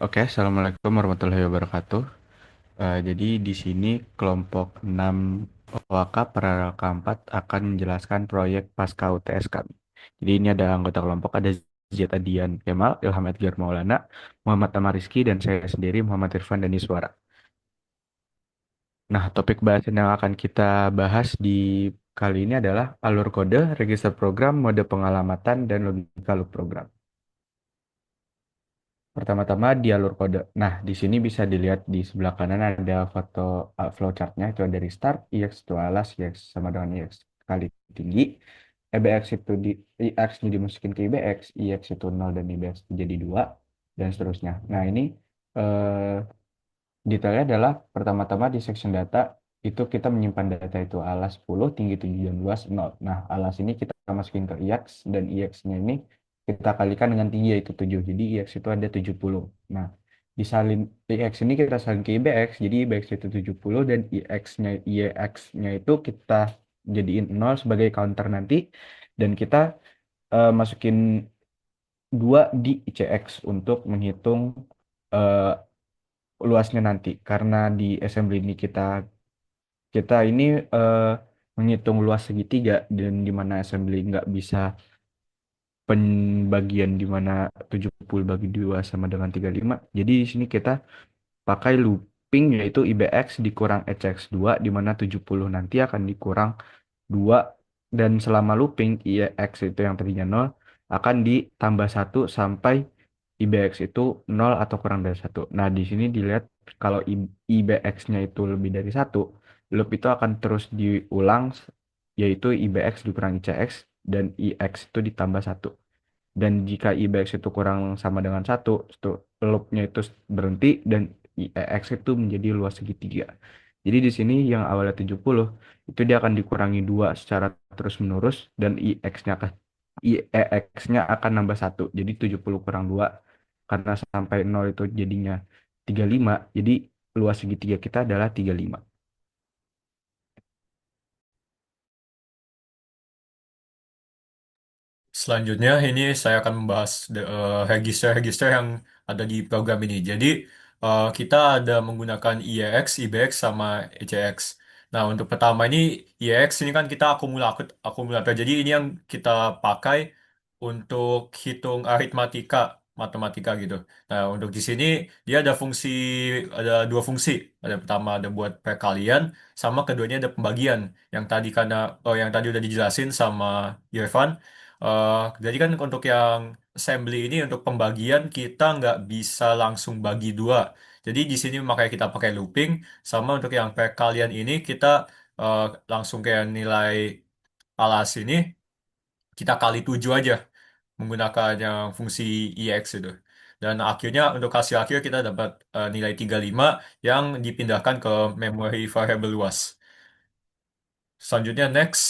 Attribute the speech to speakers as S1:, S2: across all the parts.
S1: Oke, Assalamualaikum warahmatullahi wabarakatuh. Jadi di sini kelompok 6 OAK Praraka 4 akan menjelaskan proyek pasca UTS kami. Jadi ini ada anggota kelompok, ada Ziyad Adian Kemal, Ilham Edgar Maulana, Muhammad Amar Rizky, dan saya sendiri Muhammad Irfan dan Iswara. Nah, topik bahasan yang akan kita bahas di kali ini adalah alur kode, register program, mode pengalamatan, dan logika loop program. Pertama-tama di alur kode. Nah, di sini bisa dilihat di sebelah kanan ada foto flowchartnya itu dari start, IX itu alas, IX sama dengan IX kali tinggi, EBX itu di IX-nya dimasukin ke IBX, IX itu 0 dan IBX itu jadi 2 dan seterusnya. Nah, ini eh, detailnya adalah pertama-tama di section data itu kita menyimpan data itu alas 10, tinggi 7 dan luas 0. Nah, alas ini kita masukin ke IX dan IX-nya ini kita kalikan dengan tinggi yaitu 7. Jadi IX itu ada 70. Nah, disalin IX ini kita salin ke IBX, jadi IBX itu 70 dan IX-nya itu kita jadiin 0 sebagai counter nanti dan kita masukin 2 di ICX untuk menghitung eh, luasnya nanti karena di assembly ini kita kita ini eh, menghitung luas segitiga dan di mana assembly nggak bisa pembagian di mana 70 bagi 2 sama dengan 35. Jadi di sini kita pakai looping yaitu IBX dikurang HX2 di mana 70 nanti akan dikurang 2 dan selama looping IX itu yang tadinya 0 akan ditambah 1 sampai IBX itu 0 atau kurang dari 1. Nah, di sini dilihat kalau IBX-nya itu lebih dari 1, loop itu akan terus diulang yaitu IBX dikurang ICX dan IX itu ditambah 1. Dan jika IBX itu kurang sama dengan 1, loopnya itu berhenti dan IEX itu menjadi luas segitiga. Jadi di sini yang awalnya 70 itu dia akan dikurangi 2 secara terus-menerus dan IEX-nya akan nambah 1. Jadi 70 kurang 2 karena sampai 0 itu jadinya 35. Jadi luas segitiga kita adalah 35.
S2: Selanjutnya ini saya akan membahas register-register yang ada di program ini. Jadi kita ada menggunakan IEX, IBX, sama ECX. Nah, untuk pertama ini IEX ini kan kita akumulator, akumulator. Jadi ini yang kita pakai untuk hitung aritmatika, matematika gitu. Nah, untuk di sini dia ada fungsi, ada dua fungsi. Ada pertama ada buat perkalian, sama keduanya ada pembagian. Yang tadi karena yang tadi udah dijelasin sama Irfan. Jadi kan untuk yang assembly ini untuk pembagian kita nggak bisa langsung bagi dua. Jadi di sini makanya kita pakai looping. Sama untuk yang perkalian ini kita eh, langsung kayak nilai alas ini kita kali 7 aja menggunakan yang fungsi EX itu. Dan akhirnya untuk hasil akhir kita dapat nilai 35 yang dipindahkan ke memori variable luas. Selanjutnya next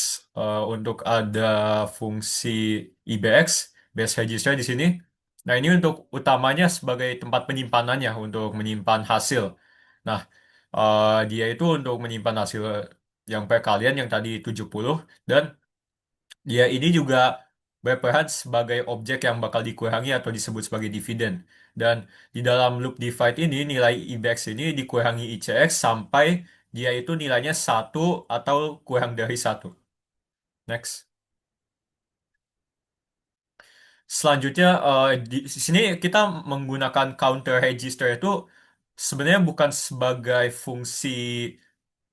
S2: untuk ada fungsi IBX base register di sini. Nah, ini untuk utamanya sebagai tempat penyimpanannya untuk menyimpan hasil. Nah, dia itu untuk menyimpan hasil yang perkalian yang tadi 70 dan dia ini juga berperan sebagai objek yang bakal dikurangi atau disebut sebagai dividen. Dan di dalam loop divide ini nilai IBX ini dikurangi ICX sampai dia itu nilainya satu atau kurang dari satu. Next. Selanjutnya di sini kita menggunakan counter register itu sebenarnya bukan sebagai fungsi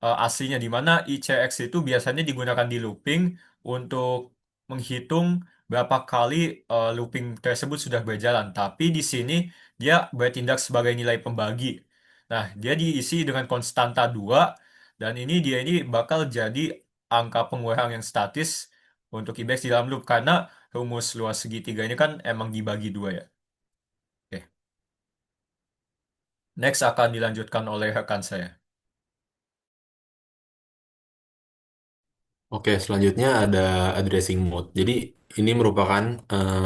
S2: aslinya di mana ICX itu biasanya digunakan di looping untuk menghitung berapa kali looping tersebut sudah berjalan. Tapi di sini dia bertindak sebagai nilai pembagi. Nah, dia diisi dengan konstanta 2 dan ini bakal jadi angka pengurang yang statis untuk IBEX di dalam loop karena rumus luas segitiga ini kan emang dibagi dua ya. Oke. Next akan dilanjutkan oleh rekan saya.
S3: Oke, selanjutnya ada addressing mode. Jadi Ini merupakan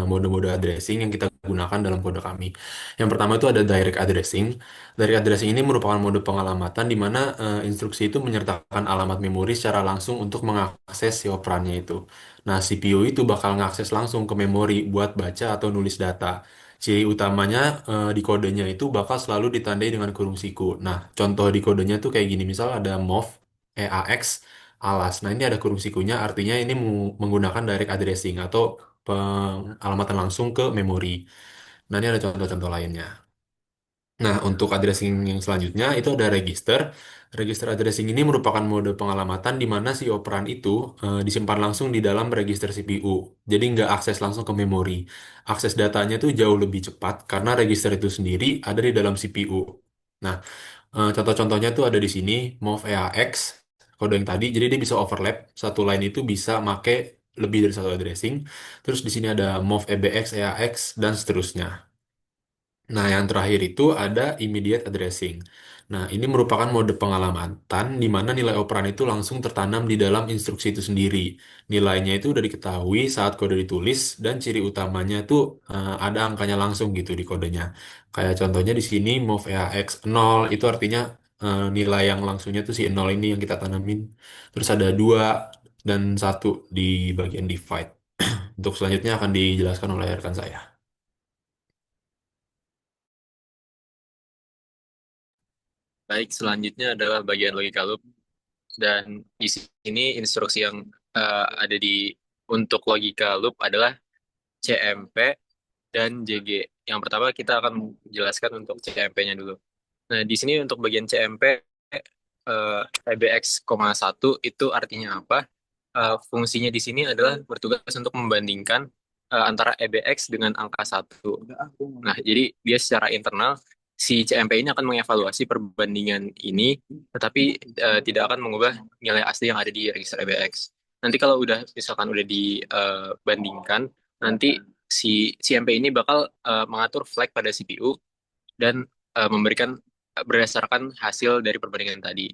S3: mode-mode addressing yang kita gunakan dalam kode kami. Yang pertama itu ada direct addressing. Direct addressing ini merupakan mode pengalamatan di mana instruksi itu menyertakan alamat memori secara langsung untuk mengakses si operannya itu. Nah, CPU itu bakal mengakses langsung ke memori buat baca atau nulis data. Ciri utamanya di kodenya itu bakal selalu ditandai dengan kurung siku. Nah, contoh di kodenya tuh kayak gini, misal ada mov EAX alas. Nah, ini ada kurung sikunya, artinya ini menggunakan direct addressing atau pengalamatan langsung ke memori. Nah, ini ada contoh-contoh lainnya. Nah, untuk addressing yang selanjutnya itu ada register. Register addressing ini merupakan mode pengalamatan di mana si operan itu disimpan langsung di dalam register CPU. Jadi nggak akses langsung ke memori. Akses datanya tuh jauh lebih cepat karena register itu sendiri ada di dalam CPU. Nah, contoh-contohnya tuh ada di sini, move EAX, kode yang tadi, jadi dia bisa overlap, satu line itu bisa make lebih dari satu addressing. Terus di sini ada move EBX, EAX, dan seterusnya. Nah, yang terakhir itu ada immediate addressing. Nah, ini merupakan mode pengalamatan di mana nilai operan itu langsung tertanam di dalam instruksi itu sendiri. Nilainya itu udah diketahui saat kode ditulis dan ciri utamanya tuh ada angkanya langsung gitu di kodenya. Kayak contohnya di sini move EAX 0 itu artinya nilai yang langsungnya tuh si 0 ini yang kita tanamin. Terus ada 2 dan 1 di bagian divide. Untuk selanjutnya akan dijelaskan oleh rekan saya.
S4: Baik, selanjutnya adalah bagian logika loop dan di sini instruksi yang ada di untuk logika loop adalah CMP dan JG. Yang pertama kita akan menjelaskan untuk CMP-nya dulu. Nah, di sini untuk bagian CMP PBX,1 itu artinya apa? Fungsinya di sini adalah bertugas untuk membandingkan antara EBX dengan angka satu. Nah, jadi dia secara internal si CMP ini akan mengevaluasi perbandingan ini, tetapi tidak akan mengubah nilai asli yang ada di register EBX. Nanti kalau udah misalkan udah dibandingkan, nanti si CMP ini bakal mengatur flag pada CPU dan memberikan berdasarkan hasil dari perbandingan tadi.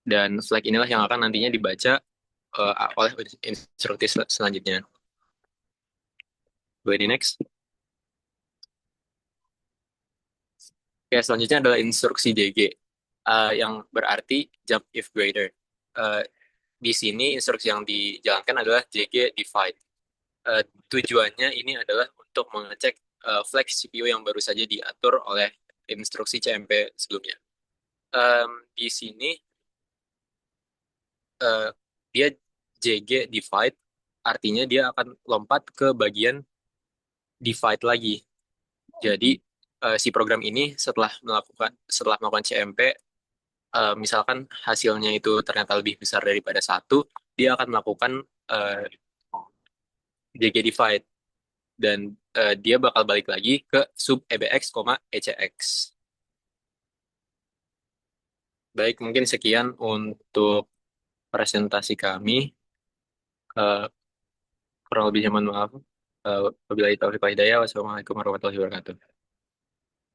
S4: Dan flag inilah yang akan nantinya dibaca oleh instruksi selanjutnya. Go di next. Oke, selanjutnya adalah instruksi JG, yang berarti jump if greater. Eh, di sini instruksi yang dijalankan adalah JG divide. Tujuannya ini adalah untuk mengecek flag CPU yang baru saja diatur oleh instruksi CMP sebelumnya. Di sini eh, dia JG divide, artinya dia akan lompat ke bagian divide lagi. Jadi si program ini setelah melakukan CMP, misalkan hasilnya itu ternyata lebih besar daripada satu, dia akan melakukan uh, JG divide dan dia bakal balik lagi ke sub EBX, ECX. Baik, mungkin sekian untuk presentasi kami. Uh, Kurang lebihnya mohon maaf. Wabillahi taufiq wal hidayah. Wassalamualaikum warahmatullahi wabarakatuh.